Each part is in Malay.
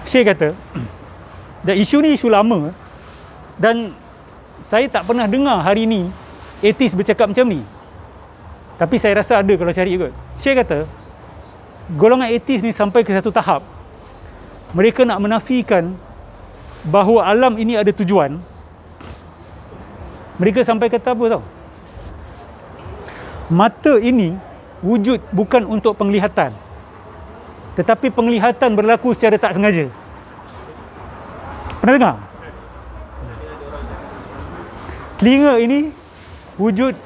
Syekh kata, dan isu ni isu lama, dan saya tak pernah dengar hari ni ateis bercakap macam ni. Tapi saya rasa ada kalau cari ikut. Syekh kata, golongan ateis ni sampai ke satu tahap, mereka nak menafikan bahawa alam ini ada tujuan. Mereka sampai kata apa tau? Mata ini wujud bukan untuk penglihatan, tetapi penglihatan berlaku secara tak sengaja. Pernah dengar? Telinga ini wujud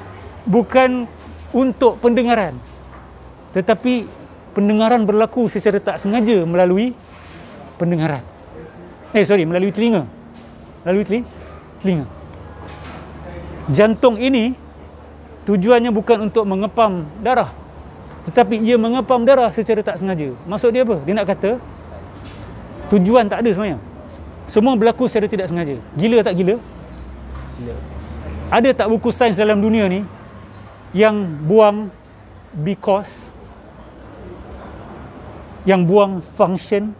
bukan untuk pendengaran, tetapi pendengaran berlaku secara tak sengaja melalui pendengaran. Melalui telinga. Melalui telinga. Jantung ini tujuannya bukan untuk mengepam darah, tetapi ia mengepam darah secara tak sengaja. Maksud dia apa? Dia nak kata tujuan tak ada sebenarnya. Semua berlaku secara tidak sengaja. Gila tak gila? Gila. Ada tak buku sains dalam dunia ni yang buang because, yang buang function,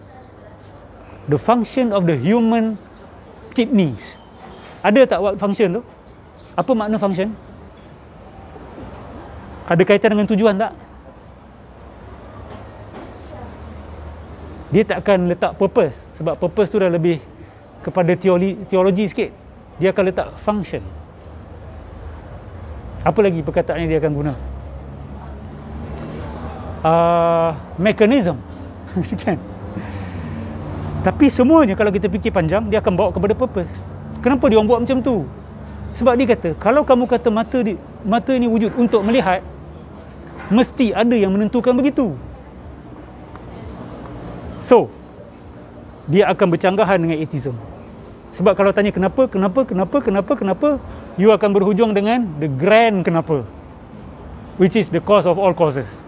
the function of the human kidneys? Ada tak buat function tu? Apa makna function? Ada kaitan dengan tujuan tak? Dia tak akan letak purpose, sebab purpose tu dah lebih kepada teologi sikit. Dia akan letak function. Apa lagi perkataan yang dia akan guna? Mechanism. Kan? Tapi semuanya kalau kita fikir panjang, dia akan bawa kepada purpose. Kenapa dia orang buat macam tu? Sebab dia kata, kalau kamu kata mata ini wujud untuk melihat, mesti ada yang menentukan begitu. So, dia akan bercanggahan dengan atheism. Sebab kalau tanya kenapa, you akan berhujung dengan the grand kenapa, which is the cause of all causes.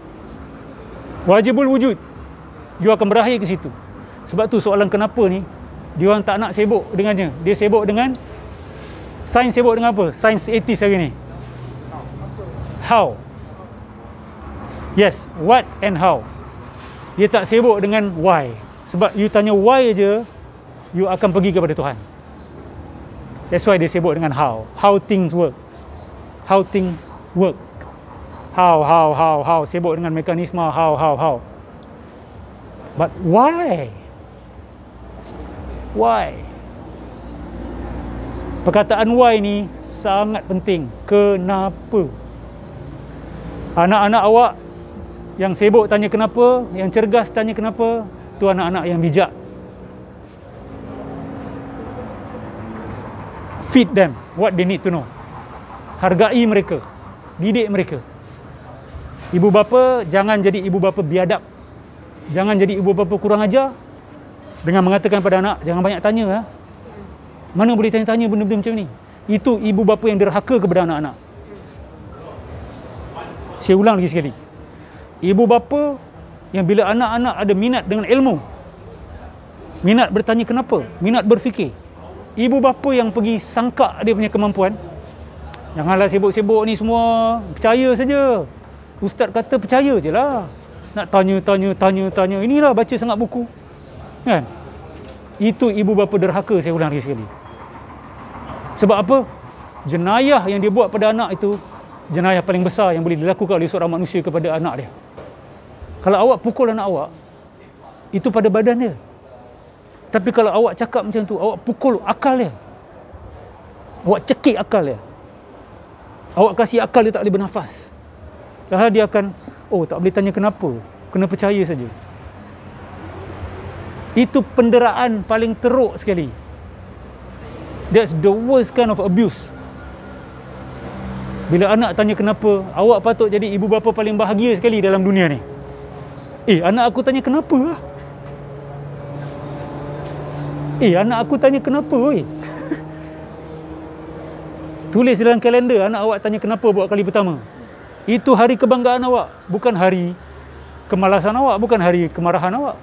Wajibul wujud, you akan berakhir ke situ. Sebab tu soalan kenapa ni, dia orang tak nak sibuk dengannya. Dia sibuk dengan sains. Sibuk dengan apa? Sains atheist hari ni. How? Yes, what and how. Dia tak sibuk dengan why. Sebab you tanya why je, you akan pergi kepada Tuhan. That's why dia sibuk dengan how. How things work. How things work. How. Sibuk dengan mekanisme how. But why? Why? Perkataan why ni sangat penting. Kenapa? Anak-anak awak yang sibuk tanya kenapa, yang cergas tanya kenapa, tu anak-anak yang bijak. Feed them what they need to know. Hargai mereka, didik mereka. Ibu bapa jangan jadi ibu bapa biadab. Jangan jadi ibu bapa kurang ajar dengan mengatakan pada anak, jangan banyak tanya. Mana boleh tanya-tanya benda-benda macam ni? Itu ibu bapa yang derhaka kepada anak-anak. Saya ulang lagi sekali. Ibu bapa yang bila anak-anak ada minat dengan ilmu, minat bertanya kenapa, minat berfikir, ibu bapa yang pergi sangka dia punya kemampuan, janganlah sibuk-sibuk ni semua, percaya saja. Ustaz kata percaya je lah. Nak tanya. Inilah baca sangat buku. Kan? Itu ibu bapa derhaka, saya ulang lagi sekali. Sebab apa? Jenayah yang dia buat pada anak itu, jenayah paling besar yang boleh dilakukan oleh seorang manusia kepada anak dia. Kalau awak pukul anak awak, itu pada badan dia. Tapi kalau awak cakap macam tu, awak pukul akal dia. Awak cekik akal dia. Awak kasih akal dia tak boleh bernafas. Lalu dia akan, tak boleh tanya kenapa. Kena percaya saja. Itu penderaan paling teruk sekali. That's the worst kind of abuse. Bila anak tanya kenapa, awak patut jadi ibu bapa paling bahagia sekali dalam dunia ni. Anak aku tanya kenapa lah. Anak aku tanya kenapa oi. Tulis dalam kalender, anak awak tanya kenapa buat kali pertama. Itu hari kebanggaan awak, bukan hari kemalasan awak, bukan hari kemarahan awak.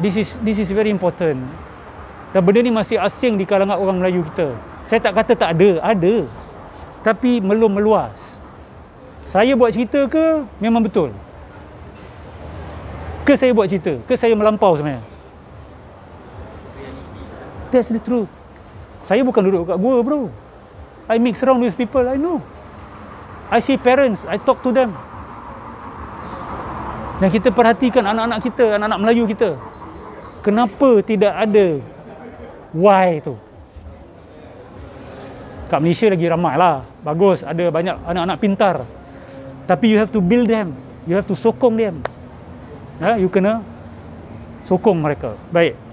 This is very important. Dan benda ni masih asing di kalangan orang Melayu kita. Saya tak kata tak ada, ada. Tapi belum meluas. Saya buat cerita ke memang betul? Ke saya buat cerita? Ke saya melampau sebenarnya? That's the truth. Saya bukan duduk kat gua, bro. I mix around with people, I know. I see parents, I talk to them. Dan kita perhatikan anak-anak kita, anak-anak Melayu kita. Kenapa tidak ada why tu? Kat Malaysia lagi ramai lah. Bagus, ada banyak anak-anak pintar. Tapi you have to build them. You have to sokong them. You kena sokong mereka. Baik.